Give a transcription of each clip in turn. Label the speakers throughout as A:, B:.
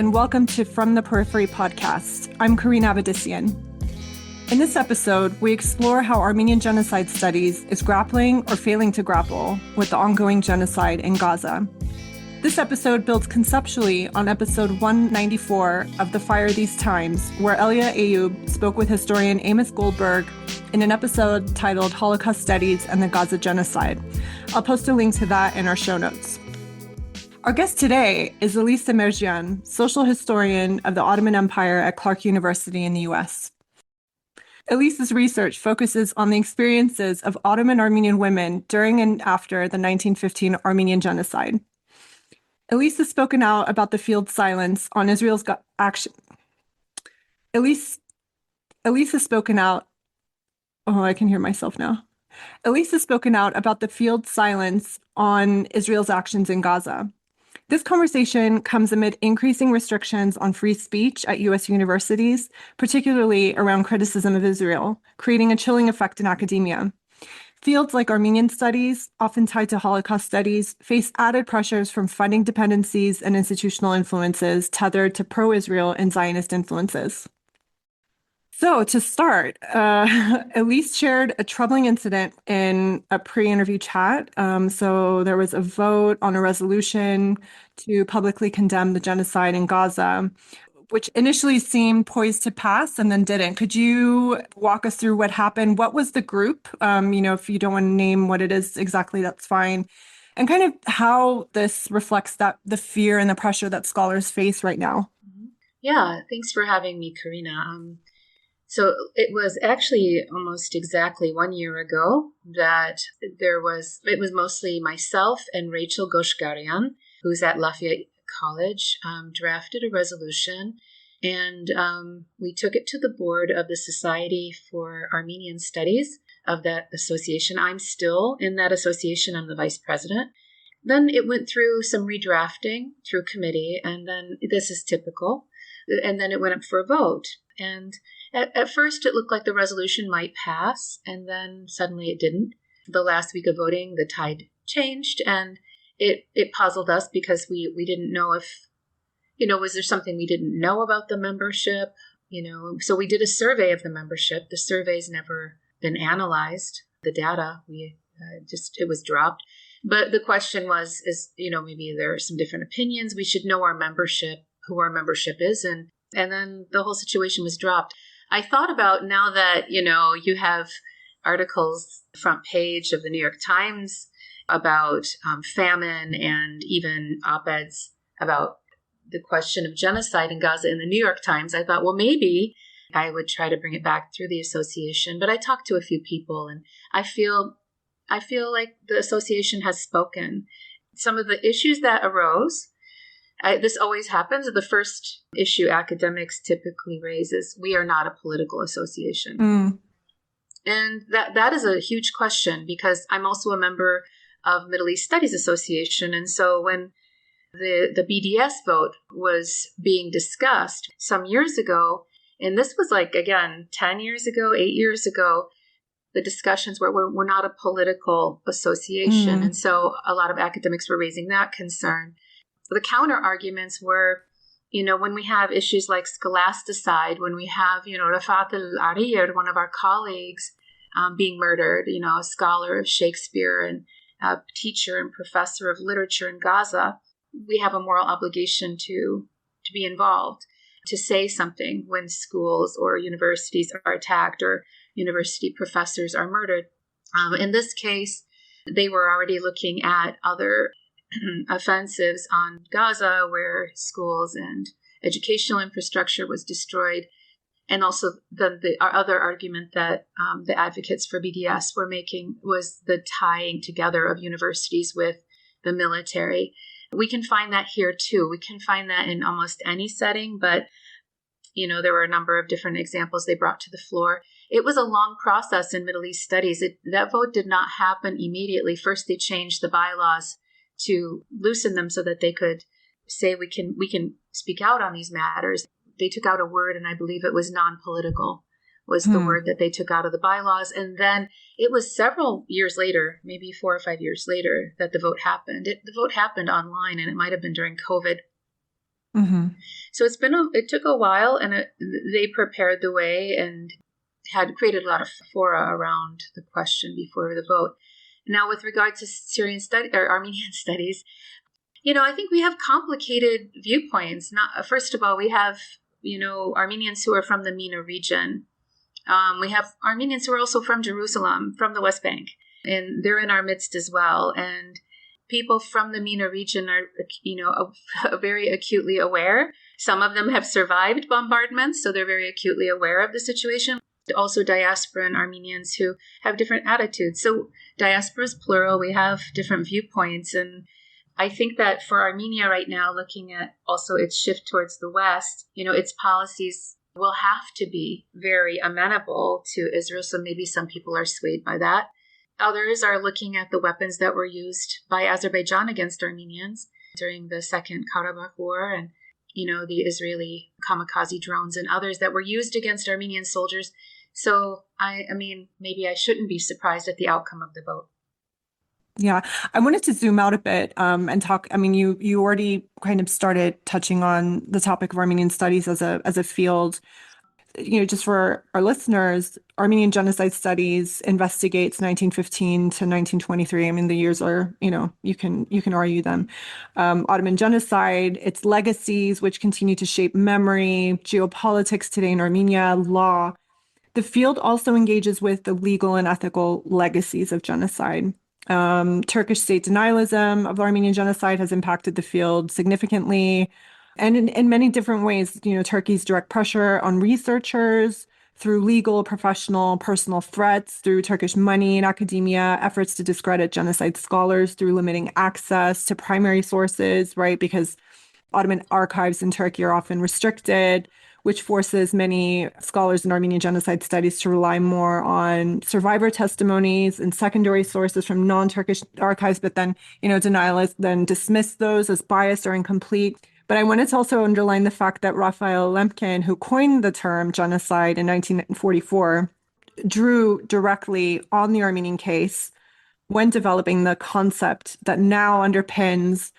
A: and welcome to From the Periphery podcast. I'm Karena Avedissian. In this episode, we explore how Armenian Genocide Studies is grappling or failing to grapple with the ongoing genocide in Gaza. This episode builds conceptually on episode 194 of The Fire These Times, where Elia Ayub spoke with historian Amos Goldberg in an episode titled Holocaust Studies and the Gaza Genocide. I'll post a link to that in our show notes. Our guest today is Elyse Semerdjian, social historian of the Ottoman Empire at Clark University in the U.S. Elyse's research focuses on the experiences of Ottoman Armenian women during and after the 1915 Armenian Genocide. Elyse has spoken out about the field silence on Israel's action. Elyse has spoken out. Oh, I can hear myself now. Elyse has spoken out about the field silence on Israel's actions in Gaza. This conversation comes amid increasing restrictions on free speech at U.S. universities, particularly around criticism of Israel, creating a chilling effect in academia. Fields like Armenian studies, often tied to Holocaust studies, face added pressures from funding dependencies and institutional influences tethered to pro-Israel and Zionist influences. So to start, Elyse shared a troubling incident in a pre-interview chat. So there was a vote on a resolution to publicly condemn the genocide in Gaza, which initially seemed poised to pass and then didn't. Could you walk us through what happened? What was the group? If you don't want to name what it is exactly, that's fine. And kind of how this reflects the fear and the pressure that scholars face right now.
B: Yeah, thanks for having me, Karena. So it was actually almost exactly 1 year ago that it was mostly myself and Rachel Goshgarian, who's at Lafayette College, drafted a resolution, and we took it to the board of the Society for Armenian Studies of that association. I'm still in that association. I'm the vice president. Then it went through some redrafting through committee, and then this is typical, and then it went up for a vote. And at first, it looked like the resolution might pass, and then suddenly it didn't. The last week of voting, the tide changed, and it puzzled us because we didn't know if, was there something we didn't know about the membership? So we did a survey of the membership. The survey's never been analyzed. The data, it was dropped. But the question was, maybe there are some different opinions. We should know our membership, who our membership is, and then the whole situation was dropped. I thought about now that, you have articles, front page of the New York Times about famine and even op-eds about the question of genocide in Gaza in the New York Times. I thought, well, maybe I would try to bring it back through the association. But I talked to a few people, and I feel like the association has spoken. Some of the issues that arose, this always happens. The first issue academics typically raise is we are not a political association. And that is a huge question because I'm also a member of Middle East Studies Association. And so when the BDS vote was being discussed some years ago, and this was 10 years ago, 8 years ago, the discussions were we're not a political association. And so a lot of academics were raising that concern. The counter arguments were, when we have issues like scholasticide, when we have, Rafat al-Arir, one of our colleagues, being murdered, a scholar of Shakespeare and a teacher and professor of literature in Gaza, we have a moral obligation to be involved, to say something when schools or universities are attacked or university professors are murdered. In this case, they were already looking at other offensives on Gaza where schools and educational infrastructure was destroyed. And also our other argument that the advocates for BDS were making was the tying together of universities with the military. We can find that here too. We can find that in almost any setting, but there were a number of different examples they brought to the floor. It was a long process in Middle East studies. That vote did not happen immediately. First, they changed the bylaws to loosen them so that they could say we can speak out on these matters. They took out a word, and I believe it was non-political was the word that they took out of the bylaws. And then it was several years later, maybe 4 or 5 years later, that the vote happened. The vote happened online, and it might have been during COVID.
A: Mm-hmm.
B: So it took a while, and they prepared the way and had created a lot of fora around the question before the vote. Now, with regard to Syrian study or Armenian studies, I think we have complicated viewpoints. First of all, we have Armenians who are from the MENA region. We have Armenians who are also from Jerusalem, from the West Bank, and they're in our midst as well. And people from the MENA region are, very acutely aware. Some of them have survived bombardments, so they're very acutely aware of the situation. Also diaspora Armenians who have different attitudes. So diaspora is plural. We have different viewpoints. And I think that for Armenia right now, looking at also its shift towards the West, its policies will have to be very amenable to Israel. So maybe some people are swayed by that. Others are looking at the weapons that were used by Azerbaijan against Armenians during the Second Karabakh War and, the Israeli kamikaze drones and others that were used against Armenian soldiers. So, I mean, maybe I shouldn't be surprised at the outcome of the vote.
A: Yeah, I wanted to zoom out a bit and talk. I mean, you already kind of started touching on the topic of Armenian studies as a field. Just for our listeners, Armenian Genocide Studies investigates 1915 to 1923. I mean, the years are, you can argue them. Ottoman Genocide, its legacies, which continue to shape memory, geopolitics today in Armenia, law. The field also engages with the legal and ethical legacies of genocide. Turkish state denialism of the Armenian genocide has impacted the field significantly. And in many different ways, Turkey's direct pressure on researchers through legal, professional, personal threats, through Turkish money in academia, efforts to discredit genocide scholars through limiting access to primary sources, right? Because Ottoman archives in Turkey are often restricted, which forces many scholars in Armenian genocide studies to rely more on survivor testimonies and secondary sources from non-Turkish archives, but then, denialists then dismiss those as biased or incomplete. But I wanted to also underline the fact that Raphael Lemkin, who coined the term genocide in 1944, drew directly on the Armenian case when developing the concept that now underpins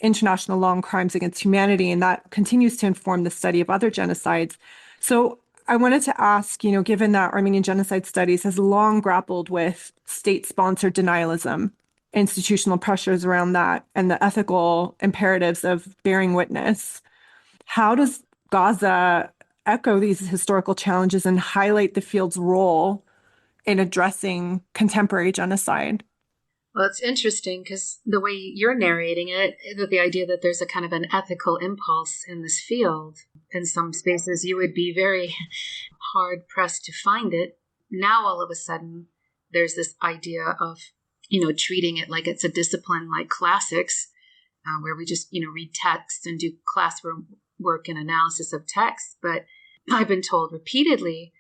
A: international law and crimes against humanity, and that continues to inform the study of other genocides. So I wanted to ask, given that Armenian Genocide Studies has long grappled with state-sponsored denialism, institutional pressures around that, and the ethical imperatives of bearing witness, how does Gaza echo these historical challenges and highlight the field's role in addressing contemporary genocide?
B: Well, it's interesting because the way you're narrating it, the idea that there's a kind of an ethical impulse in this field, in some spaces you would be very hard pressed to find it. Now, all of a sudden, there's this idea of treating it like it's a discipline like classics, where we just, read text and do classwork and analysis of text. But I've been told repeatedly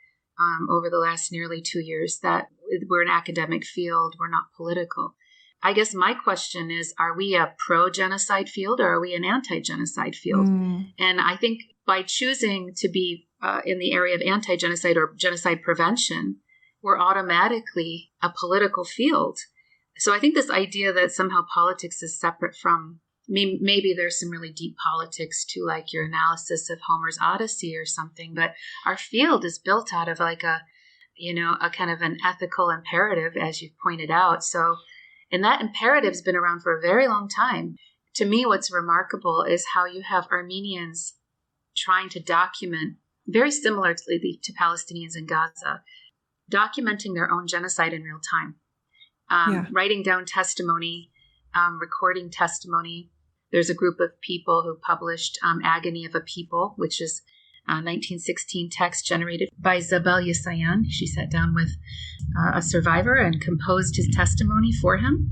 B: over the last nearly 2 years that we're an academic field, we're not political. I guess my question is, are we a pro-genocide field or are we an anti-genocide field? And I think by choosing to be in the area of anti-genocide or genocide prevention, we're automatically a political field. So I think this idea that somehow politics is separate from, maybe there's some really deep politics to like your analysis of Homer's Odyssey or something, but our field is built out of like a kind of an ethical imperative, as you've pointed out. So, and that imperative's been around for a very long time. To me, what's remarkable is how you have Armenians trying to document, very similarly to Palestinians in Gaza, documenting their own genocide in real time. Writing down testimony, recording testimony. There's a group of people who published Agony of a People, which is 1916 text generated by Zabel Yesayan. She sat down with a survivor and composed his testimony for him.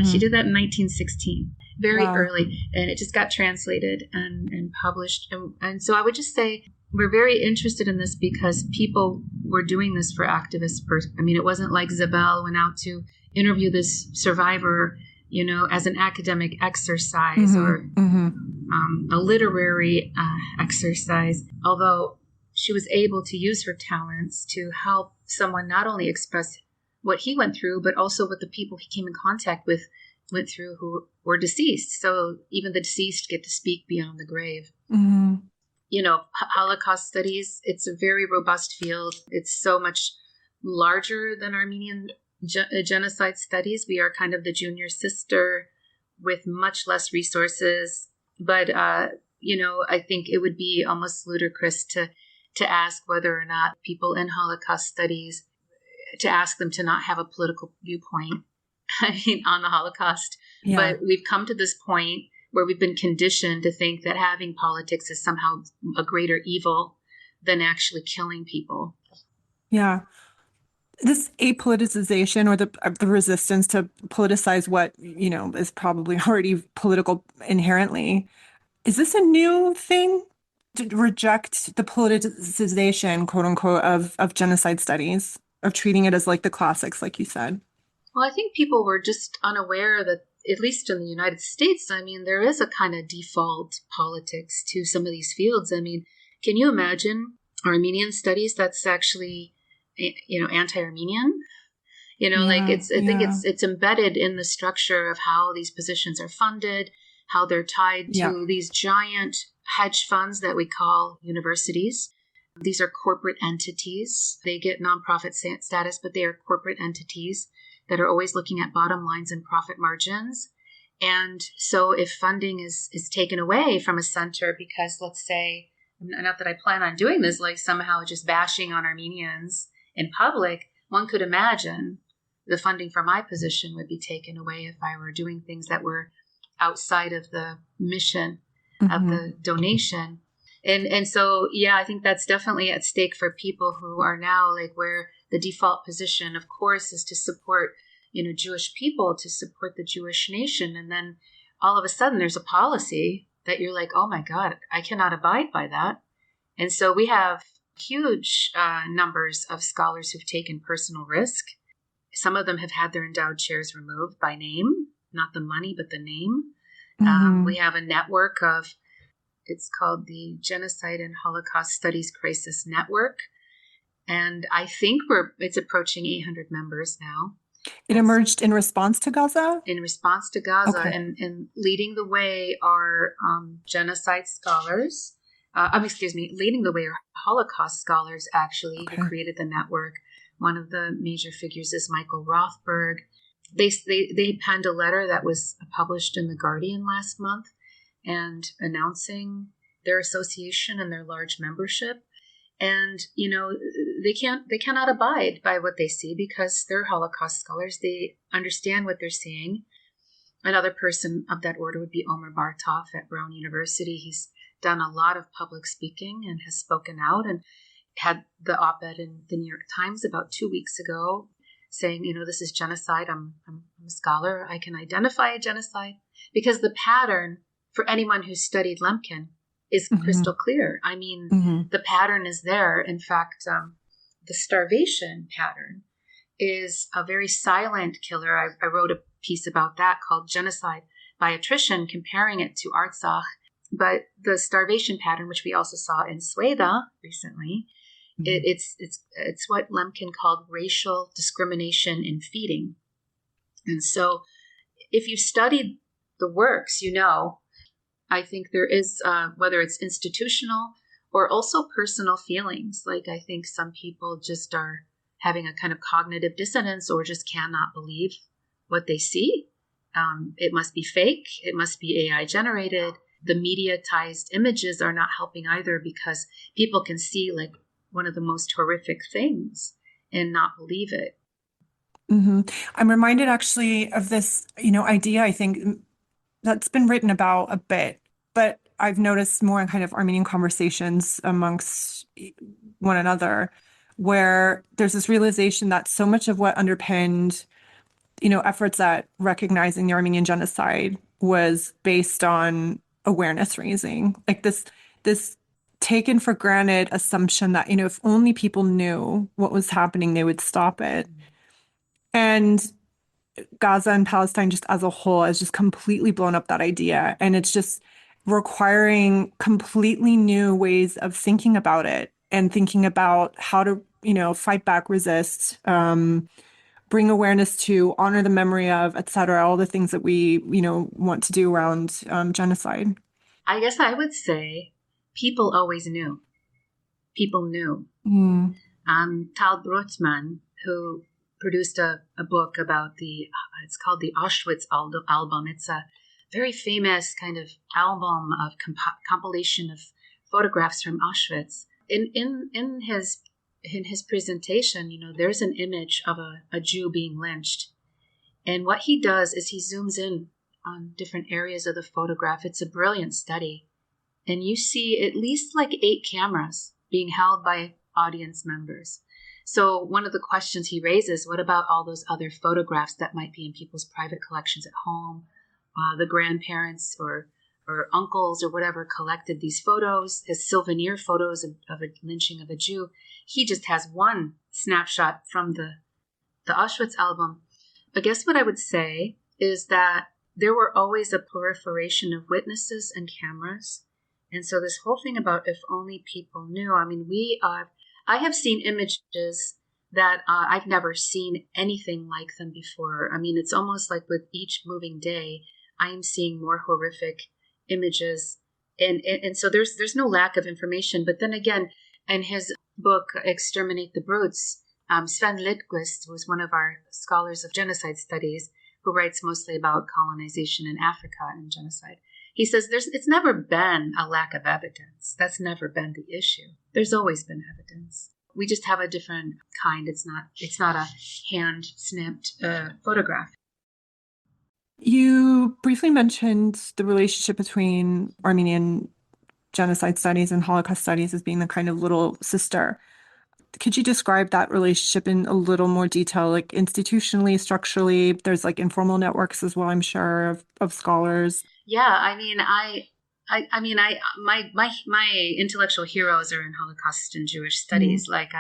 B: She did that in 1916, very early, and it just got translated and published. And so I would just say we're very interested in this because people were doing this for activists. It wasn't like Zabel went out to interview this survivor, as an academic exercise or a literary exercise, although she was able to use her talents to help someone not only express what he went through, but also what the people he came in contact with went through who were deceased. So even the deceased get to speak beyond the grave.
A: Mm-hmm.
B: Holocaust studies, it's a very robust field. It's so much larger than Armenian genocide studies. We are kind of the junior sister with much less resources. But, I think it would be almost ludicrous to ask whether or not people in Holocaust studies, to ask them to not have a political viewpoint, on the Holocaust.
A: Yeah.
B: But we've come to this point where we've been conditioned to think that having politics is somehow a greater evil than actually killing people.
A: Yeah. This apoliticization or the resistance to politicize what, is probably already political inherently. Is this a new thing to reject the politicization, quote unquote, of genocide studies, of treating it as like the classics, like you said?
B: Well, I think people were just unaware that, at least in the United States, there is a kind of default politics to some of these fields. Can you imagine Armenian studies that's actually, anti-Armenian? I think it's embedded in the structure of how these positions are funded, how they're tied to these giant hedge funds that we call universities. These are corporate entities. They get nonprofit status, but they are corporate entities that are always looking at bottom lines and profit margins. And so if funding is taken away from a center because, let's say, not that I plan on doing this, like somehow just bashing on Armenians in public, one could imagine the funding for my position would be taken away if I were doing things that were outside of the mission of the donation. And so, I think that's definitely at stake for people who are now like where the default position, of course, is to support, Jewish people, to support the Jewish nation. And then all of a sudden there's a policy that you're like, oh my God, I cannot abide by that. And so we have huge numbers of scholars who've taken personal risk. Some of them have had their endowed chairs removed by name, not the money, but the name. We have a network of, it's called the Genocide and Holocaust Studies Crisis Network. And I think it's approaching 800 members now.
A: It emerged in response to Gaza?
B: In response to Gaza.
A: Okay.
B: And leading the way are genocide scholars. Leading the way are Holocaust scholars, actually, who created the network. One of the major figures is Michael Rothberg. They penned a letter that was published in The Guardian last month and announcing their association and their large membership. And, they cannot abide by what they see because they're Holocaust scholars. They understand what they're seeing. Another person of that order would be Omer Bartov at Brown University. He's done a lot of public speaking and has spoken out and had the op-ed in the New York Times about 2 weeks ago saying, this is genocide. I'm a scholar. I can identify a genocide because the pattern for anyone who's studied Lemkin is crystal clear. The pattern is there. In fact, the starvation pattern is a very silent killer. I wrote a piece about that called Genocide by Attrition, comparing it to Artsakh. But the starvation pattern, which we also saw in Sweden recently, it's what Lemkin called racial discrimination in feeding. And so if you studied the works, I think there is, whether it's institutional or also personal feelings, like I think some people just are having a kind of cognitive dissonance or just cannot believe what they see. It must be fake. It must be AI generated. The mediatized images are not helping either because people can see like one of the most horrific things and not believe it.
A: I'm reminded actually of this, idea, I think that's been written about a bit, but I've noticed more in kind of Armenian conversations amongst one another, where there's this realization that so much of what underpinned, efforts at recognizing the Armenian genocide was based on awareness raising, like this taken for granted assumption that, if only people knew what was happening, they would stop it. And Gaza and Palestine just as a whole has just completely blown up that idea. And it's just requiring completely new ways of thinking about it and thinking about how to, fight back, resist, bring awareness to, honor the memory of, et cetera, all the things that we, want to do around genocide?
B: I guess I would say people always knew. People knew.
A: Mm.
B: Tal Brotman, who produced a book about it's called the Auschwitz album. It's a very famous kind of album of compilation of photographs from Auschwitz. In his presentation, there's an image of a Jew being lynched. And what he does is he zooms in on different areas of the photograph. It's a brilliant study. And you see at least like 8 cameras being held by audience members. So one of the questions he raises, what about all those other photographs that might be in people's private collections at home? The grandparents or uncles or whatever collected these photos as souvenir photos of a lynching of a Jew. He just has one snapshot from the Auschwitz album. But guess what I would say is that there were always a proliferation of witnesses and cameras. And so this whole thing about if only people knew, I mean, I have seen images that I've never seen anything like them before. I mean, it's almost like with each moving day, I'm seeing more horrific images. And so there's no lack of information. But then again, in his book, Exterminate the Brutes, Sven Lidquist was one of our scholars of genocide studies who writes mostly about colonization in Africa and genocide. He says it's never been a lack of evidence. That's never been the issue. There's always been evidence. We just have a different kind. It's not a hand-snipped photograph.
A: You briefly mentioned the relationship between Armenian genocide studies and Holocaust studies as being the kind of little sister. Could you describe that relationship in a little more detail, like institutionally, structurally? There's like informal networks as well, I'm sure, of scholars.
B: Yeah, I mean, my intellectual heroes are in Holocaust and Jewish studies. Like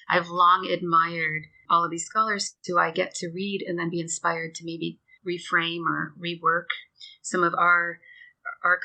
B: I've long admired all of these scholars who I get to read and then be inspired to maybe reframe or rework some of our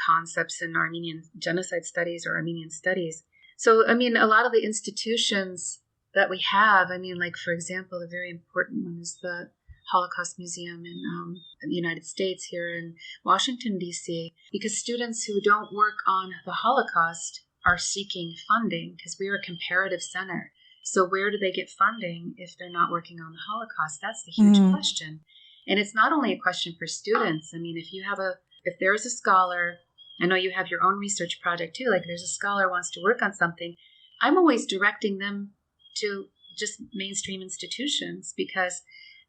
B: concepts in Armenian genocide studies or Armenian studies. So, I mean, a lot of the institutions that we have, I mean, like, for example, a very important one is the Holocaust Museum in the United States here in Washington, D.C., because students who don't work on the Holocaust are seeking funding because we are a comparative center. So where do they get funding if they're not working on the Holocaust? That's the huge question. And it's not only a question for students. I mean, if there's a scholar, I know you have your own research project too, like there's a scholar who wants to work on something, I'm always directing them to just mainstream institutions because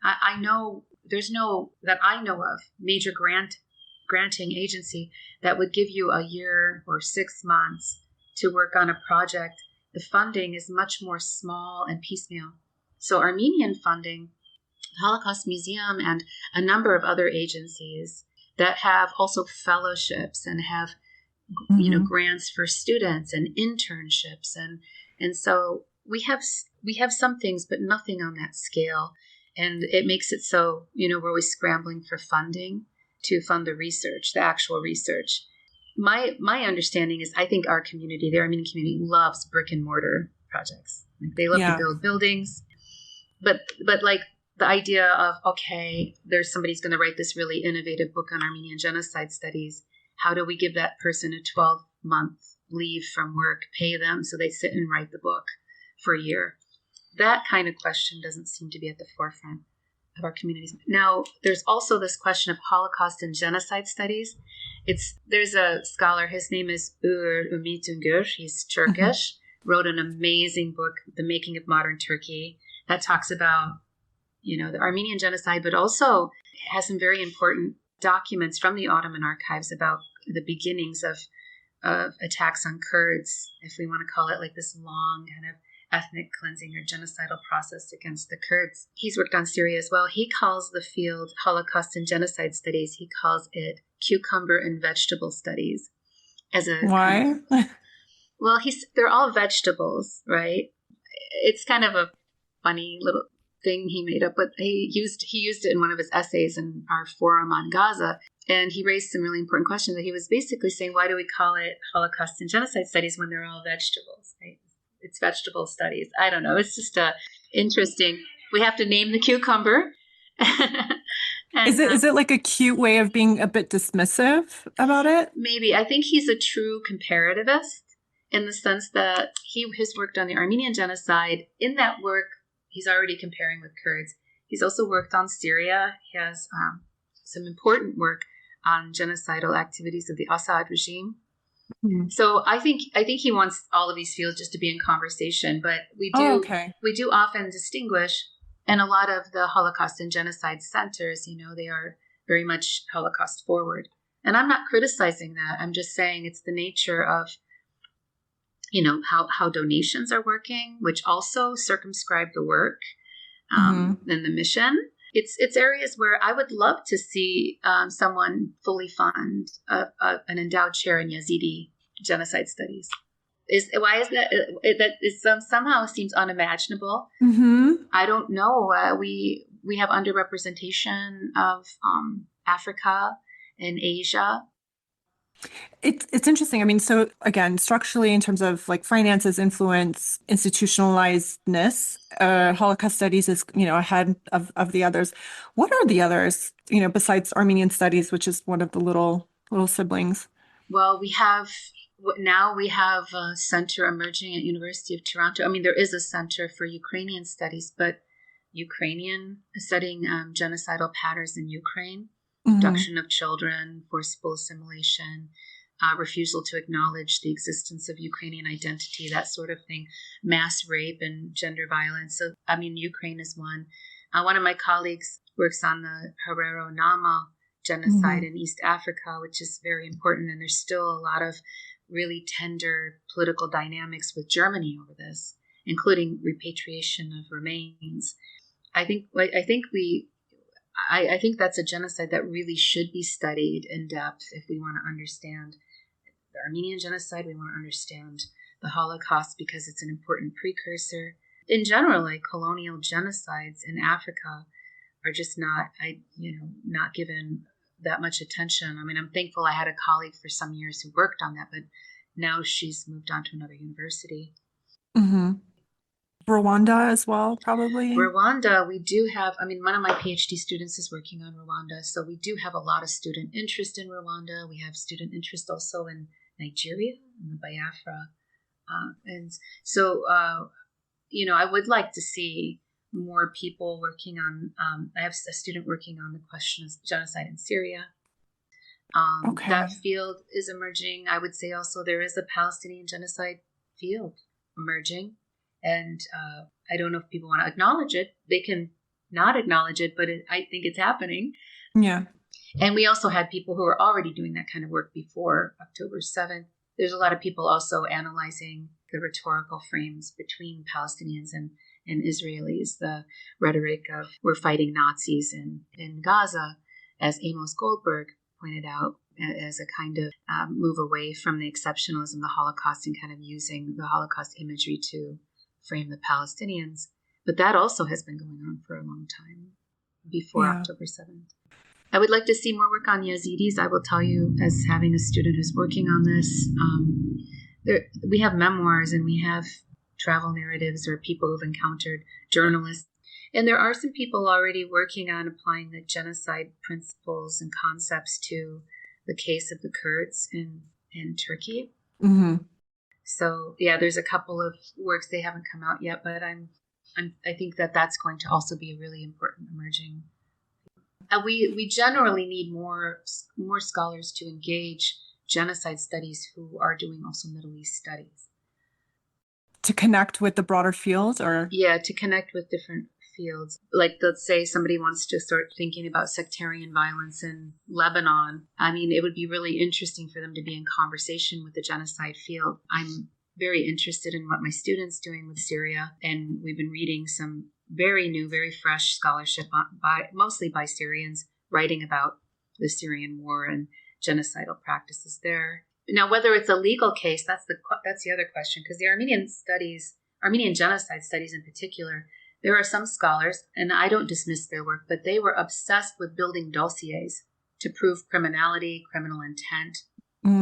B: I know there's no, that I know of, major granting agency that would give you a year or 6 months to work on a project. The funding is much more small and piecemeal. So Armenian funding, Holocaust Museum, and a number of other agencies that have also fellowships and have, grants for students and internships. And so we have some things, but nothing on that scale. And it makes it so, we're always scrambling for funding to fund the research, the actual research. My understanding is I think our community, the Armenian community, loves brick and mortar projects. Like they love to build buildings. But like the idea of, okay, there's somebody's going to write this really innovative book on Armenian genocide studies. How do we give that person a 12-month leave from work, pay them so they sit and write the book for a year? That kind of question doesn't seem to be at the forefront of our communities. Now, there's also this question of Holocaust and genocide studies. There's a scholar, his name is Uğur Ümit Ungür. He's Turkish, wrote an amazing book, The Making of Modern Turkey, that talks about, the Armenian genocide, but also has some very important documents from the Ottoman archives about the beginnings of attacks on Kurds, if we want to call it like this long kind of ethnic cleansing or genocidal process against the Kurds. He's worked on Syria as well. He calls the field Holocaust and Genocide Studies. He calls it cucumber and vegetable studies.
A: Why?
B: Well, they're all vegetables, right? It's kind of a funny little thing he made up, but he used it in one of his essays in our forum on Gaza. And he raised some really important questions. He was basically saying, why do we call it Holocaust and Genocide Studies when they're all vegetables, right? It's vegetable studies. I don't know. It's just interesting. We have to name the cucumber. And,
A: Is it like a cute way of being a bit dismissive about it?
B: maybe. I think he's a true comparativist in the sense that he has worked on the Armenian Genocide. In that work, he's already comparing with Kurds. He's also worked on Syria. He has some important work on genocidal activities of the Assad regime.
A: Mhm.
B: So I think he wants all of these fields just to be in conversation, but we do often distinguish. And a lot of the Holocaust and genocide centers, they are very much Holocaust forward. And I'm not criticizing that. I'm just saying it's the nature of, how donations are working, which also circumscribe the work and the mission. It's areas where I would love to see someone fully fund an endowed chair in Yazidi genocide studies. Why is that? That is somehow seems unimaginable. I don't know. We have underrepresentation of Africa and Asia.
A: It's interesting. I mean, so again, structurally, in terms of like finances, influence, institutionalizedness, Holocaust studies is, ahead of the others. What are the others, besides Armenian studies, which is one of the little siblings?
B: Well, we have a center emerging at University of Toronto. I mean, there is a center for Ukrainian studies, but Ukrainian studying genocidal patterns in Ukraine, abduction of children, forcible assimilation, refusal to acknowledge the existence of Ukrainian identity, that sort of thing, mass rape and gender violence. So, I mean, Ukraine is one. One of my colleagues works on the Herero Nama genocide in East Africa, which is very important. And there's still a lot of really tender political dynamics with Germany over this, including repatriation of remains. I think that's a genocide that really should be studied in depth if we want to understand the Armenian genocide. We want to understand the Holocaust because it's an important precursor. In general, like colonial genocides in Africa are just not given that much attention. I mean, I'm thankful I had a colleague for some years who worked on that, but now she's moved on to another university.
A: Rwanda as well, probably.
B: Rwanda, we do have, one of my PhD students is working on Rwanda, so we do have a lot of student interest in Rwanda. We have student interest also in Nigeria, in the Biafra. And so, I would like to see more people working on, I have a student working on the question of genocide in Syria. That field is emerging. I would say also there is a Palestinian genocide field emerging. And I don't know if people want to acknowledge it. They can not acknowledge it, but I think it's happening.
A: Yeah.
B: And we also had people who were already doing that kind of work before October 7th. There's a lot of people also analyzing the rhetorical frames between Palestinians and Israelis, the rhetoric of we're fighting Nazis in Gaza, as Amos Goldberg pointed out, as a kind of move away from the exceptionalism of the Holocaust and kind of using the Holocaust imagery to frame the Palestinians. But that also has been going on for a long time before October 7th. I would like to see more work on Yazidis. I will tell you, as having a student who's working on this, we have memoirs and we have travel narratives or people who've encountered journalists. And there are some people already working on applying the genocide principles and concepts to the case of the Kurds in Turkey. So there's a couple of works. They haven't come out yet, but I think that's going to also be a really important emerging. We generally need more scholars to engage genocide studies who are doing also Middle East studies.
A: To connect with the broader field, or?
B: Yeah, to connect with different fields. Like, let's say somebody wants to start thinking about sectarian violence in Lebanon. I mean, it would be really interesting for them to be in conversation with the genocide field. I'm very interested in what my students doing with Syria, and we've been reading some very new, very fresh scholarship mostly by Syrians writing about the Syrian war and genocidal practices there. Now, whether it's a legal case, that's the other question, because the Armenian genocide studies in particular, there are some scholars, and I don't dismiss their work, but they were obsessed with building dossiers to prove criminality, criminal intent,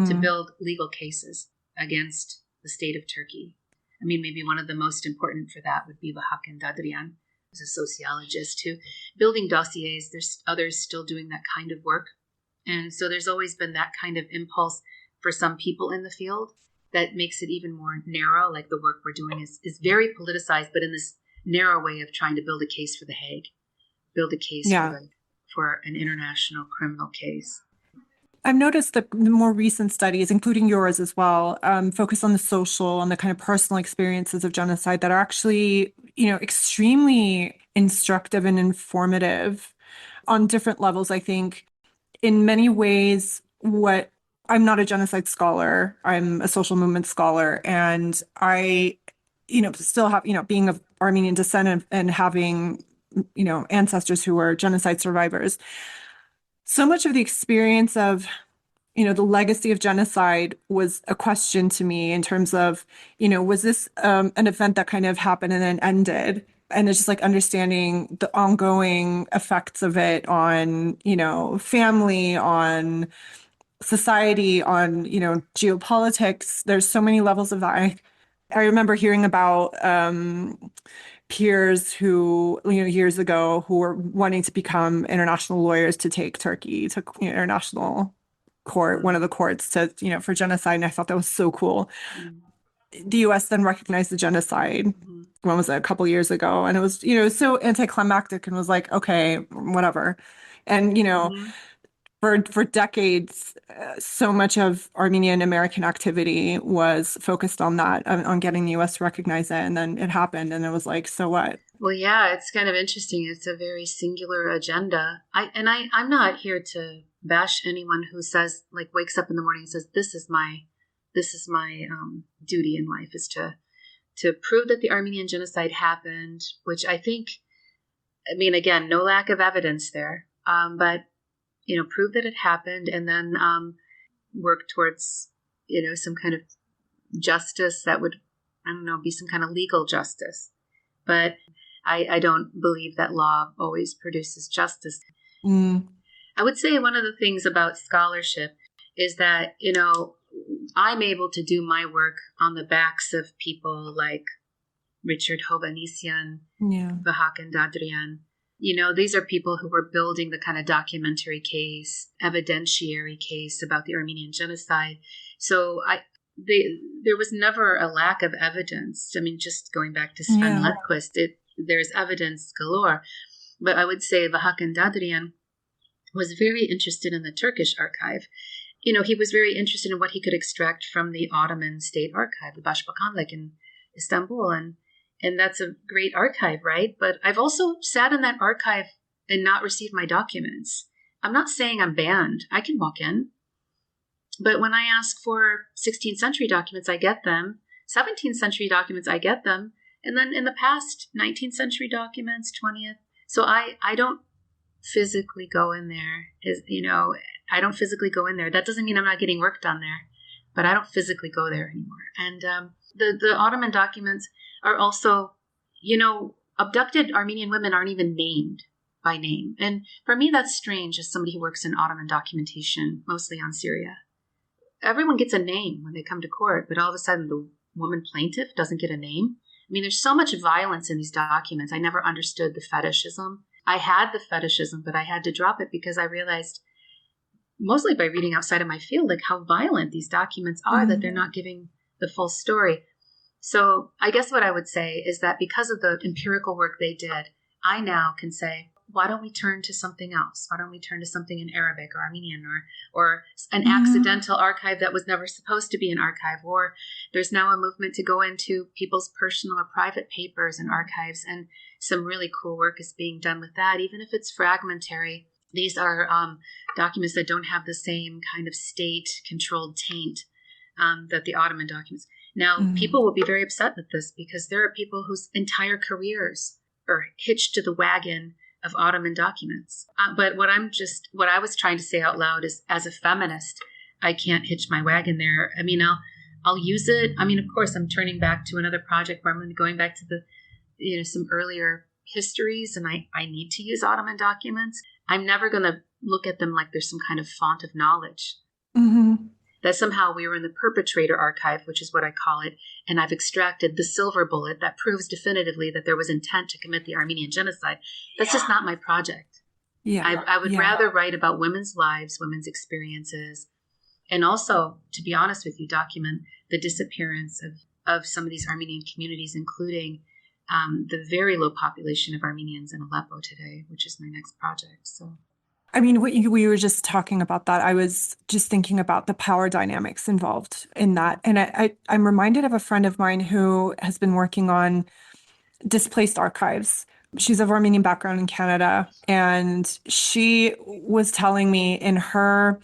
B: to build legal cases against the state of Turkey. I mean, maybe one of the most important for that would be the Hakan Dadrian as a sociologist, to building dossiers. There's others still doing that kind of work. And so there's always been that kind of impulse for some people in the field that makes it even more narrow. Like the work we're doing is very politicized, but in this narrow way of trying to build a case for The Hague, build a case for an international criminal case.
A: I've noticed that the more recent studies, including yours as well, focus on the social and the kind of personal experiences of genocide that are actually, extremely instructive and informative on different levels. I think in many ways, I'm not a genocide scholar, I'm a social movement scholar, and I, still have, being of Armenian descent and having, ancestors who were genocide survivors. So much of the experience of, the legacy of genocide was a question to me in terms of, was this an event that kind of happened and then ended? And it's just like understanding the ongoing effects of it on, family, on society, on, geopolitics. There's so many levels of that. I remember hearing about peers who, years ago, who were wanting to become international lawyers to take Turkey to international court, one of the courts to, for genocide. And I thought that was so cool. The US then recognized the genocide. When was it? A couple years ago. And it was, so anticlimactic and was like, okay, whatever. And, for decades, so much of Armenian American activity was focused on that, on getting the US to recognize it. And then it happened and it was like, so what?
B: Well, yeah, it's kind of interesting. It's a very singular agenda. I'm not here to bash anyone who says, like, wakes up in the morning and says, this is my duty in life, is to prove that the Armenian Genocide happened, which I think, again, no lack of evidence there, but prove that it happened, and then work towards, some kind of justice that would, be some kind of legal justice. But I don't believe that law always produces justice. I would say one of the things about scholarship is that, I'm able to do my work on the backs of people like Richard Hovhannisyan, Vahakan Dadrian. These are people who were building the kind of documentary case, evidentiary case about the Armenian Genocide. So there was never a lack of evidence. Just going back to Sven Ledquist, there's evidence galore. But I would say Vahakan Dadrian was very interested in the Turkish archive. He was very interested in what he could extract from the Ottoman State Archive, the Başbakanlık in Istanbul. And that's a great archive, right? But I've also sat in that archive and not received my documents. I'm not saying I'm banned. I can walk in. But when I ask for 16th century documents, I get them. 17th century documents, I get them. And then in the past, 19th century documents, 20th. So I don't physically go in there. I don't physically go in there. That doesn't mean I'm not getting work done there, but I don't physically go there anymore. And the Ottoman documents are also, abducted Armenian women aren't even named by name. And for me, that's strange as somebody who works in Ottoman documentation, mostly on Syria. Everyone gets a name when they come to court, but all of a sudden the woman plaintiff doesn't get a name. There's so much violence in these documents. I never understood the fetishism. I had the fetishism, but I had to drop it because I realized, mostly by reading outside of my field, like how violent these documents are, that they're not giving the full story. So I guess what I would say is that because of the empirical work they did, I now can say, why don't we turn to something else? Why don't we turn to something in Arabic or Armenian or an accidental archive that was never supposed to be an archive? Or there's now a movement to go into people's personal or private papers and archives, and some really cool work is being done with that, even if it's fragmentary. These are documents that don't have the same kind of state-controlled taint that the Ottoman documents. Now, people will be very upset with this because there are people whose entire careers are hitched to the wagon of Ottoman documents. But what I was trying to say out loud is, as a feminist, I can't hitch my wagon there. I'll use it. Of course, I'm turning back to another project where I'm going back to the, some earlier histories, and I need to use Ottoman documents. I'm never going to look at them like there's some kind of font of knowledge. that somehow we were in the perpetrator archive, which is what I call it, and I've extracted the silver bullet that proves definitively that there was intent to commit the Armenian genocide. That's just not my project. I would rather write about women's lives, women's experiences, and also, to be honest with you, document the disappearance of some of these Armenian communities, including the very low population of Armenians in Aleppo today, which is my next project. So,
A: I mean, we were just talking about that. I was just thinking about the power dynamics involved in that. And I'm reminded of a friend of mine who has been working on displaced archives. She's of Armenian background in Canada. And she was telling me in her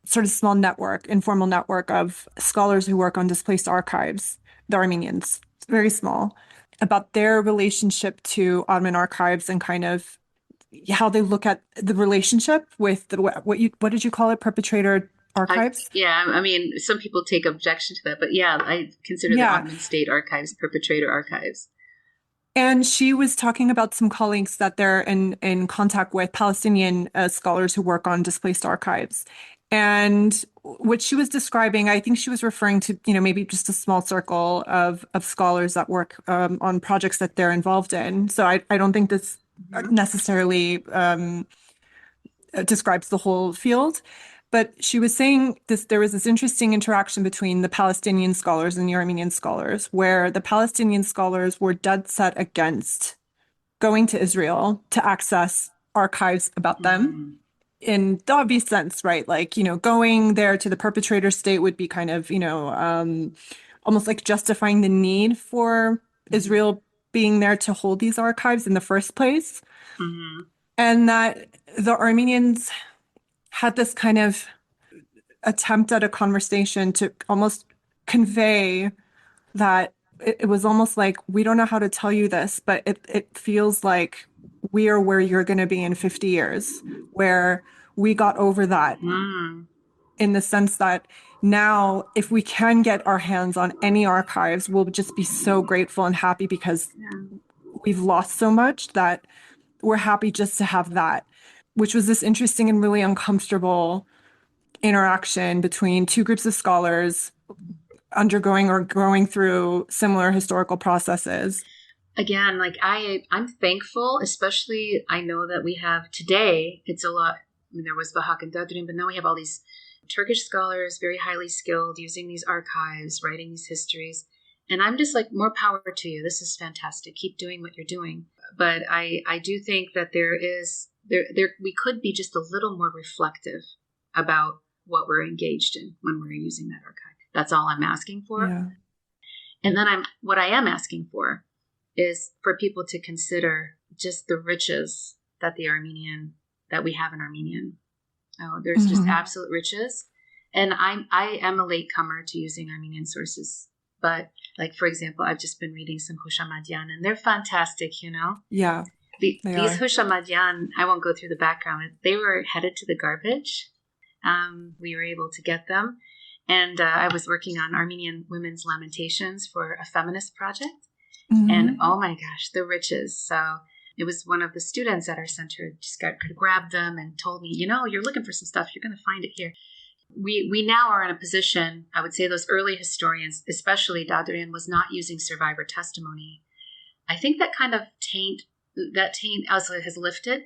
A: sort of small network, informal network of scholars who work on displaced archives, the Armenians, very small, about their relationship to Ottoman archives and kind of how they look at the relationship with the, what did you call it? Perpetrator archives?
B: I mean, some people take objection to that, but yeah, I consider the Ottoman state archives perpetrator archives.
A: And she was talking about some colleagues that they're in contact with, Palestinian scholars who work on displaced archives. And what she was describing, I think she was referring to, maybe just a small circle of scholars that work on projects that they're involved in. So I don't think this necessarily describes the whole field. But she was saying there was this interesting interaction between the Palestinian scholars and the Armenian scholars, where the Palestinian scholars were dead set against going to Israel to access archives about them in the obvious sense, right? Like, going there to the perpetrator state would be kind of, almost like justifying the need for Israel being there to hold these archives in the first place. And that the Armenians had this kind of attempt at a conversation to almost convey that it was almost like, we don't know how to tell you this, but it feels like we are where you're going to be in 50 years, where we got over that in the sense that now if we can get our hands on any archives, we'll just be so grateful and happy because we've lost so much that we're happy just to have that, which was this interesting and really uncomfortable interaction between two groups of scholars undergoing or going through similar historical processes.
B: Again, like I'm thankful, especially I know that we have today, it's a lot. I mean, there was Bahak and Dadrin, but now we have all these Turkish scholars, very highly skilled, using these archives, writing these histories. And I'm just like, more power to you. This is fantastic. Keep doing what you're doing. But I do think that we could be just a little more reflective about what we're engaged in when we're using that archive. That's all I'm asking for.
A: Yeah.
B: And then what I am asking for is for people to consider just the riches that we have in Armenian. Oh, there's just absolute riches. And I am a latecomer to using Armenian sources. But like, for example, I've just been reading some Hushamadian and they're fantastic,
A: Yeah.
B: These Hushamadian, I won't go through the background. They were headed to the garbage. We were able to get them. And I was working on Armenian women's lamentations for a feminist project. And oh my gosh, the riches. So it was one of the students at our center just could grab them and told me, you're looking for some stuff. You're going to find it here. We now are in a position, I would say those early historians, especially Dadrian, was not using survivor testimony. I think that kind of taint has lifted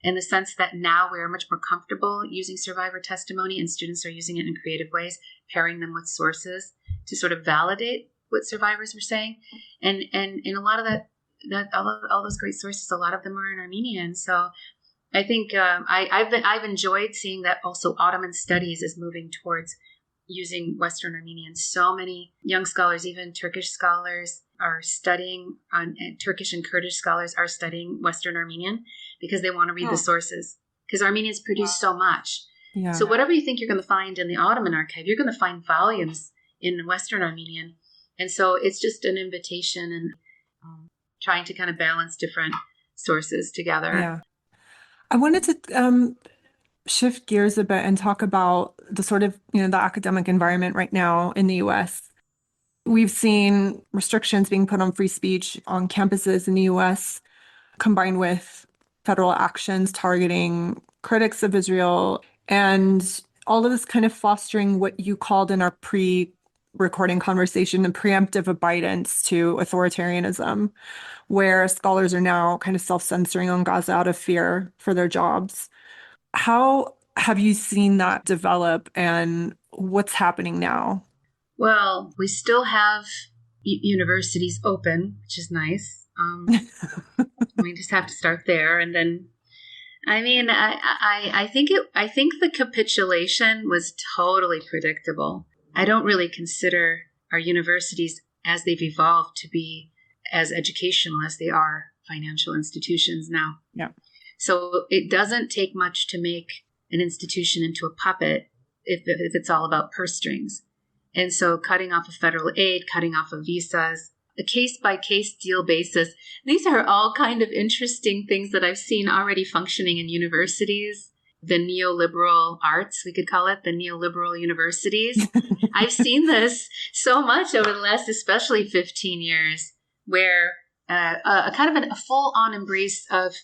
B: in the sense that now we're much more comfortable using survivor testimony and students are using it in creative ways, pairing them with sources to sort of validate what survivors were saying. And in a lot of that all those great sources, a lot of them are in Armenian. So I think I've enjoyed seeing that also Ottoman studies is moving towards using Western Armenian. So many young scholars, even Turkish scholars, are studying Turkish and Kurdish scholars are studying Western Armenian because they want to read the sources. Because Armenians produce so much. Yeah. So whatever you think you're going to find in the Ottoman archive, you're going to find volumes in Western Armenian. And so it's just an invitation and trying to kind of balance different sources together.
A: Yeah. I wanted to shift gears a bit and talk about the sort of, the academic environment right now in the US. We've seen restrictions being put on free speech on campuses in the US, combined with federal actions targeting critics of Israel. And all of this kind of fostering what you called in our pre-recording conversation, a preemptive abidance to authoritarianism, where scholars are now kind of self-censoring on Gaza out of fear for their jobs. How have you seen that develop and what's happening now?
B: Well, we still have universities open, which is nice. We just have to start there, and then, I mean, I think the capitulation was totally predictable. I don't really consider our universities, as they've evolved, to be as educational as they are financial institutions now.
A: Yeah.
B: So it doesn't take much to make an institution into a puppet if it's all about purse strings. And so cutting off of federal aid, cutting off of visas, a case-by-case deal basis. These are all kind of interesting things that I've seen already functioning in universities. The neoliberal arts, we could call it, the neoliberal universities. I've seen this so much over the last, especially 15 years, where a kind of a full-on embrace of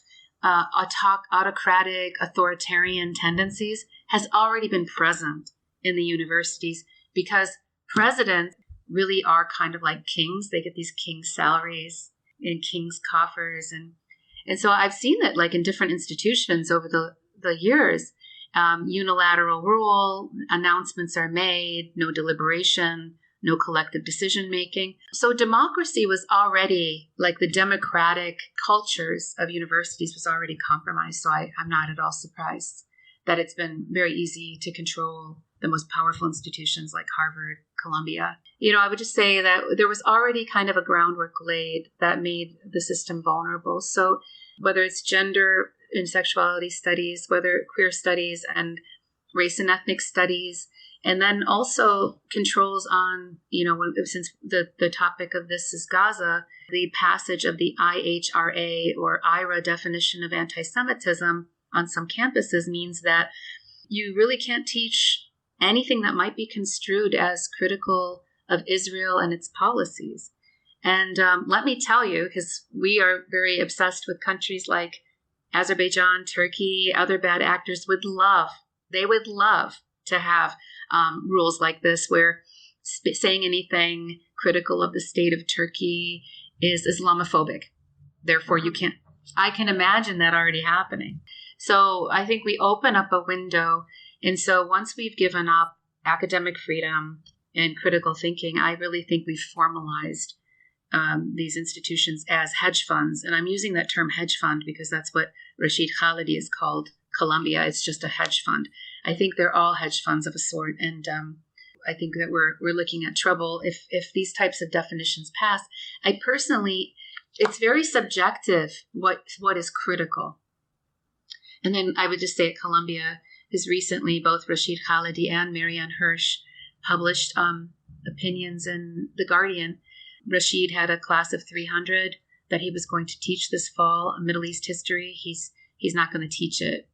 B: autocratic, authoritarian tendencies has already been present in the universities, because presidents really are kind of like kings. They get these king salaries and king's coffers. And so I've seen that, like, in different institutions over the years, unilateral rule, announcements are made, no deliberation, no collective decision making. So democracy was already, like, the democratic cultures of universities was already compromised. So I'm not at all surprised that it's been very easy to control the most powerful institutions like Harvard, Columbia. I would just say that there was already kind of a groundwork laid that made the system vulnerable. So whether it's gender and sexuality studies, whether queer studies and race and ethnic studies, and then also controls on, since the topic of this is Gaza, the passage of the IHRA or IRA definition of anti-Semitism on some campuses means that you really can't teach anything that might be construed as critical of Israel and its policies. And let me tell you, because we are very obsessed with countries like Azerbaijan, Turkey, other bad actors would love to have rules like this, where saying anything critical of the state of Turkey is Islamophobic. Therefore, you can't. I can imagine that already happening. So I think we open up a window. And so once we've given up academic freedom and critical thinking, I really think we've formalized these institutions as hedge funds. And I'm using that term hedge fund because that's what Rashid Khalidi has called Columbia. It's just a hedge fund. I think they're all hedge funds of a sort. And I think that we're looking at trouble if these types of definitions pass. I personally, it's very subjective what is critical. And then I would just say at Columbia, has recently, both Rashid Khalidi and Marianne Hirsch published opinions in The Guardian. Rashid had a class of 300 that he was going to teach this fall, Middle East history. He's not going to teach it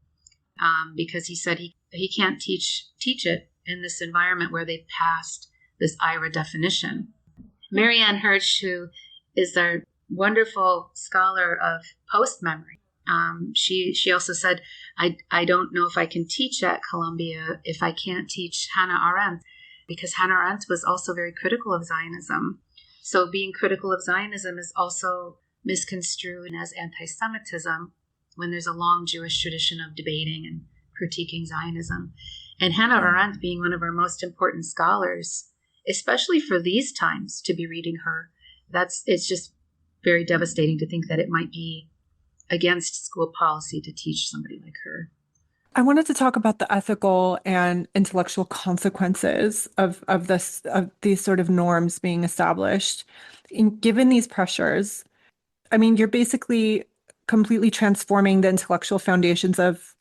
B: because he said he can't teach it in this environment where they passed this IRA definition. Marianne Hirsch, who is a wonderful scholar of post-memory, she also said, I don't know if I can teach at Columbia if I can't teach Hannah Arendt, because Hannah Arendt was also very critical of Zionism. So being critical of Zionism is also misconstrued as anti-Semitism when there's a long Jewish tradition of debating and critiquing Zionism. And Hannah Arendt being one of our most important scholars, especially for these times, to be reading her, it's just very devastating to think that it might be against school policy to teach somebody like her.
A: I wanted to talk about the ethical and intellectual consequences of these sort of norms being established. Given these pressures, I mean, you're basically completely transforming the intellectual foundations of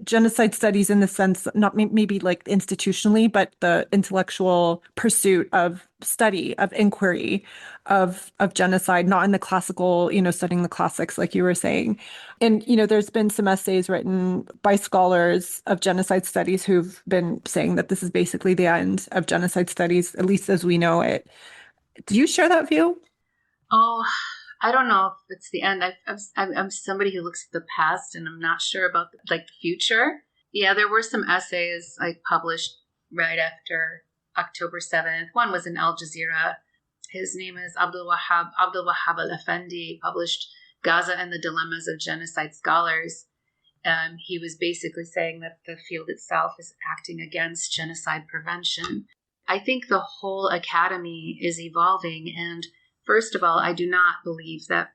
A: genocide studies in the sense, not maybe like institutionally, but the intellectual pursuit of study, of inquiry, of genocide, not in the classical, studying the classics, like you were saying. And, there's been some essays written by scholars of genocide studies who've been saying that this is basically the end of genocide studies, at least as we know it. Do you share that view?
B: Oh, I don't know if it's the end. I'm somebody who looks at the past, and I'm not sure about the future. Yeah, there were some essays published right after October 7th. One was in Al Jazeera. His name is Abdul Wahab Al-Effendi, published Gaza and the Dilemmas of Genocide Scholars. He was basically saying that the field itself is acting against genocide prevention. I think the whole academy is evolving. And first of all, I do not believe that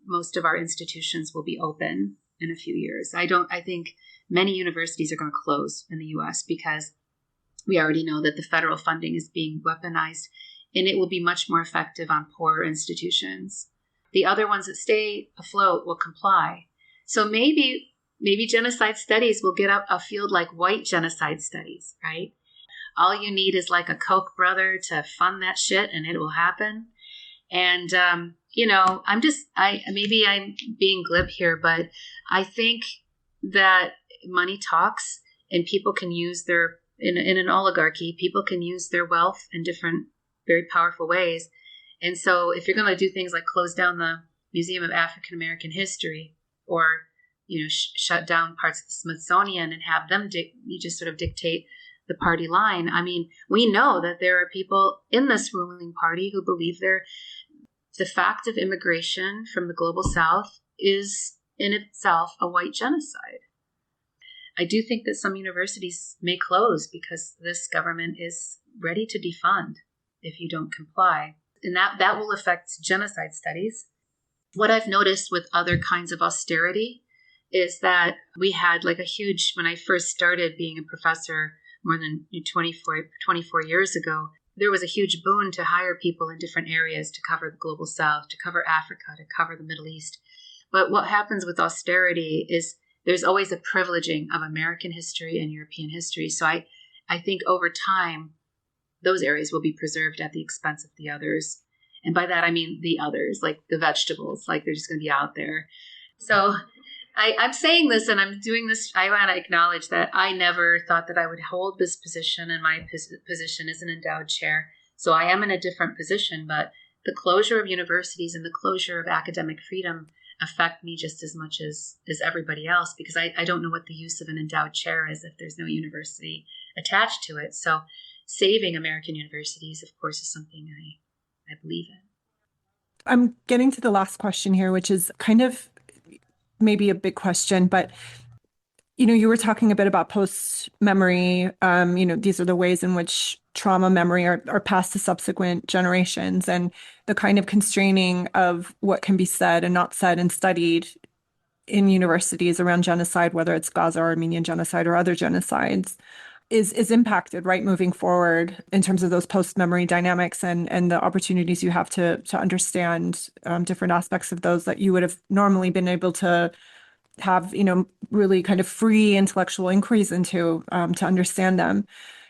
B: most of our institutions will be open in a few years. I think many universities are going to close in the US because we already know that the federal funding is being weaponized, and it will be much more effective on poorer institutions. The other ones that stay afloat will comply. So maybe genocide studies will get up a field like white genocide studies, right? All you need is like a Koch brother to fund that shit and it will happen. And, maybe I'm being glib here, but I think that money talks, and people can use in an oligarchy, people can use their wealth in different, very powerful ways. And so if you're going to do things like close down the Museum of African American History, or shut down parts of the Smithsonian and have them you just sort of dictate the party line. I mean, we know that there are people in this ruling party who believe the fact of immigration from the global south is in itself a white genocide. I do think that some universities may close because this government is ready to defund if you don't comply. And that will affect genocide studies. What I've noticed with other kinds of austerity is that we had like a huge, when I first started being a professor more than 24 years ago, there was a huge boon to hire people in different areas to cover the global south, to cover Africa, to cover the Middle East. But what happens with austerity is there's always a privileging of American history and European history. So I think over time, those areas will be preserved at the expense of the others. And by that, I mean the others, like the vegetables, like they're just going to be out there. So I'm saying this and I'm doing this. I want to acknowledge that I never thought that I would hold this position, and my position is an endowed chair. So I am in a different position, but the closure of universities and the closure of academic freedom affect me just as much as everybody else, because I don't know what the use of an endowed chair is if there's no university attached to it. So saving American universities, of course, is something I believe in.
A: I'm getting to the last question here, which is kind of maybe a big question, but you were talking a bit about post memory. These are the ways in which trauma memory are passed to subsequent generations, and the kind of constraining of what can be said and not said and studied in universities around genocide, whether it's Gaza or Armenian genocide or other genocides, is impacted, right, moving forward in terms of those post-memory dynamics and the opportunities you have to understand different aspects of those that you would have normally been able to have, really kind of free intellectual inquiries into to understand them.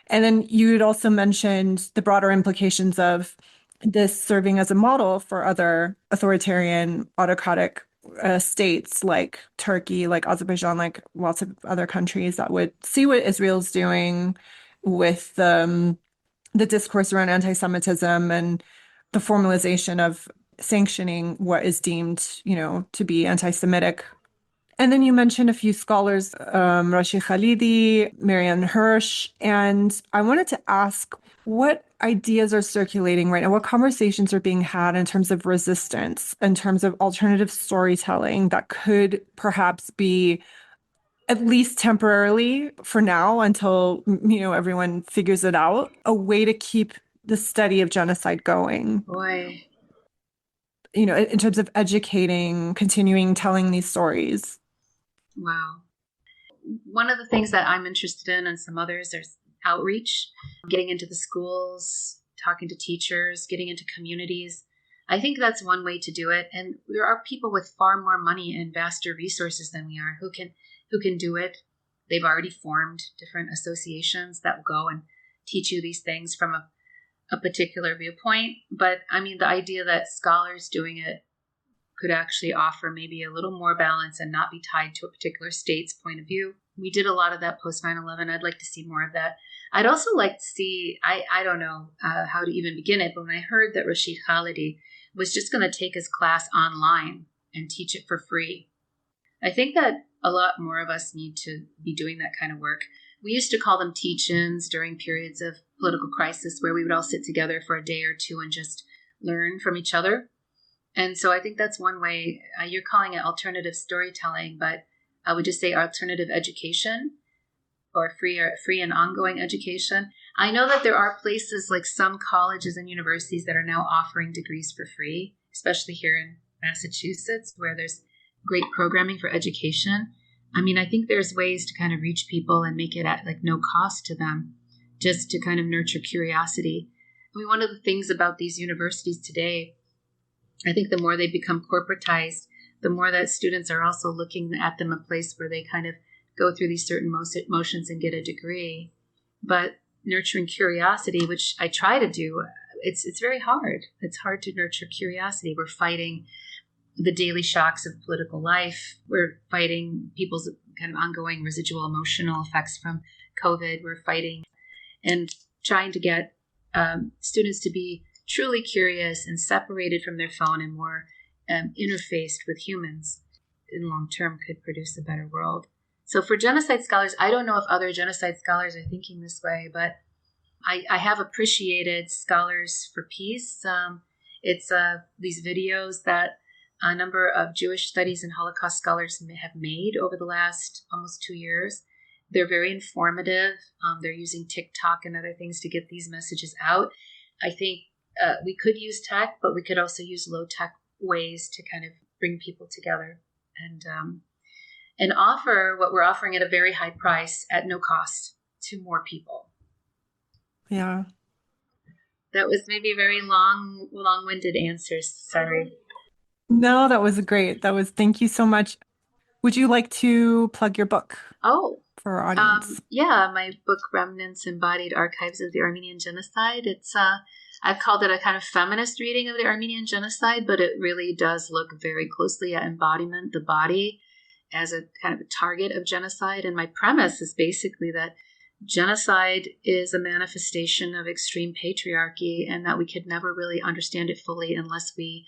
A: And then you had also mentioned the broader implications of this serving as a model for other authoritarian, autocratic states like Turkey, like Azerbaijan, like lots of other countries that would see what Israel's doing with the discourse around anti-Semitism and the formalization of sanctioning what is deemed, to be anti-Semitic. And then you mentioned a few scholars, Rashid Khalidi, Marianne Hirsch, and I wanted to ask what ideas are circulating right now, what conversations are being had in terms of resistance, in terms of alternative storytelling that could perhaps be, at least temporarily for now, until, everyone figures it out, a way to keep the study of genocide going.
B: Boy.
A: In terms of educating, continuing telling these stories.
B: Wow. One of the things that I'm interested in, and some others, there's outreach, getting into the schools, talking to teachers, getting into communities. I think that's one way to do it. And there are people with far more money and vaster resources than we are who can do it. They've already formed different associations that will go and teach you these things from a particular viewpoint. But I mean, the idea that scholars doing it could actually offer maybe a little more balance and not be tied to a particular state's point of view. We did a lot of that post 9/11. I'd like to see more of that. I'd also like to see, I don't know how to even begin it, but when I heard that Rashid Khalidi was just going to take his class online and teach it for free, I think that a lot more of us need to be doing that kind of work. We used to call them teach-ins during periods of political crisis where we would all sit together for a day or two and just learn from each other. And so I think that's one way. You're calling it alternative storytelling, but I would just say alternative education or free and ongoing education. I know that there are places like some colleges and universities that are now offering degrees for free, especially here in Massachusetts, where there's great programming for education. I mean, I think there's ways to kind of reach people and make it at like no cost to them, just to kind of nurture curiosity. I mean, one of the things about these universities today, I think the more they become corporatized, the more that students are also looking at them a place where they kind of go through these certain motions and get a degree. But nurturing curiosity, which I try to do, it's very hard. It's hard to nurture curiosity. We're fighting the daily shocks of political life. We're fighting people's kind of ongoing residual emotional effects from COVID. We're fighting and trying to get students to be truly curious and separated from their phone and more interfaced with humans in long term could produce a better world. So for genocide scholars, I don't know if other genocide scholars are thinking this way, but I have appreciated Scholars for Peace. It's these videos that a number of Jewish studies and Holocaust scholars have made over the last almost 2 years. They're very informative. They're using TikTok and other things to get these messages out. I think we could use tech, but we could also use low-tech ways to kind of bring people together and offer what we're offering at a very high price at no cost to more people.
A: Yeah.
B: That was maybe a very long-winded answer. Sorry.
A: No, that was great. Thank you so much. Would you like to plug your book?
B: Oh,
A: for our audience?
B: Yeah, my book, Remnants: Embodied Archives of the Armenian Genocide. It's I've called it a kind of feminist reading of the Armenian Genocide, but it really does look very closely at embodiment, the body, as a kind of a target of genocide. And my premise is basically that genocide is a manifestation of extreme patriarchy and that we could never really understand it fully unless we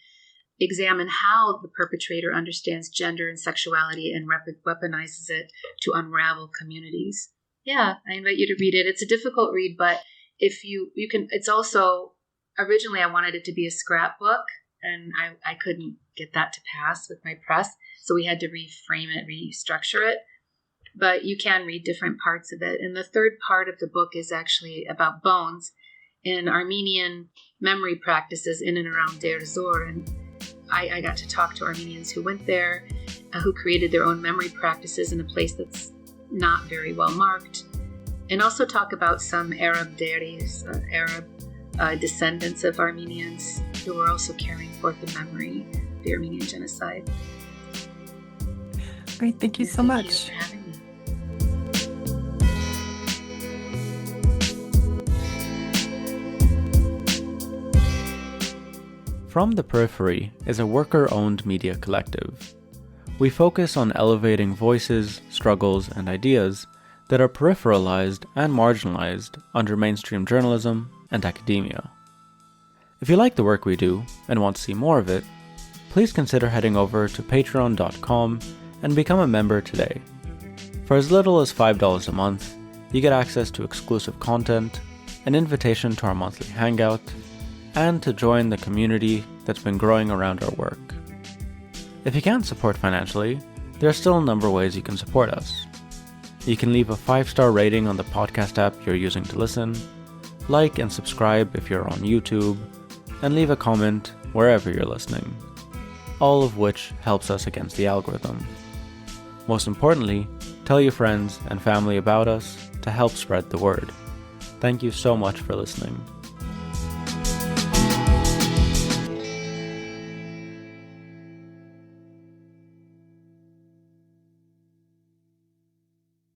B: examine how the perpetrator understands gender and sexuality and weaponizes it to unravel communities. Yeah, I invite you to read it. It's a difficult read, but if you can, it's also, originally I wanted it to be a scrapbook, and I couldn't get that to pass with my press, so we had to reframe it, restructure it. But you can read different parts of it. And the third part of the book is actually about bones and Armenian memory practices in and around Deir Zor. And I got to talk to Armenians who went there, who created their own memory practices in a place that's not very well marked, and also talk about some Arab deities, Arab descendants of Armenians who are also carrying forth the memory of the Armenian Genocide.
A: Great, thank you so much.
B: Thank you for having me.
C: From the Periphery is a worker-owned media collective. We focus on elevating voices, struggles, and ideas that are peripheralized and marginalized under mainstream journalism and academia. If you like the work we do and want to see more of it, please consider heading over to patreon.com and become a member today. For as little as $5 a month, you get access to exclusive content, an invitation to our monthly hangout, and to join the community that's been growing around our work. If you can't support financially, there are still a number of ways you can support us. You can leave a 5-star rating on the podcast app you're using to listen, like and subscribe if you're on YouTube, and leave a comment wherever you're listening, all of which helps us against the algorithm. Most importantly, tell your friends and family about us to help spread the word. Thank you so much for listening.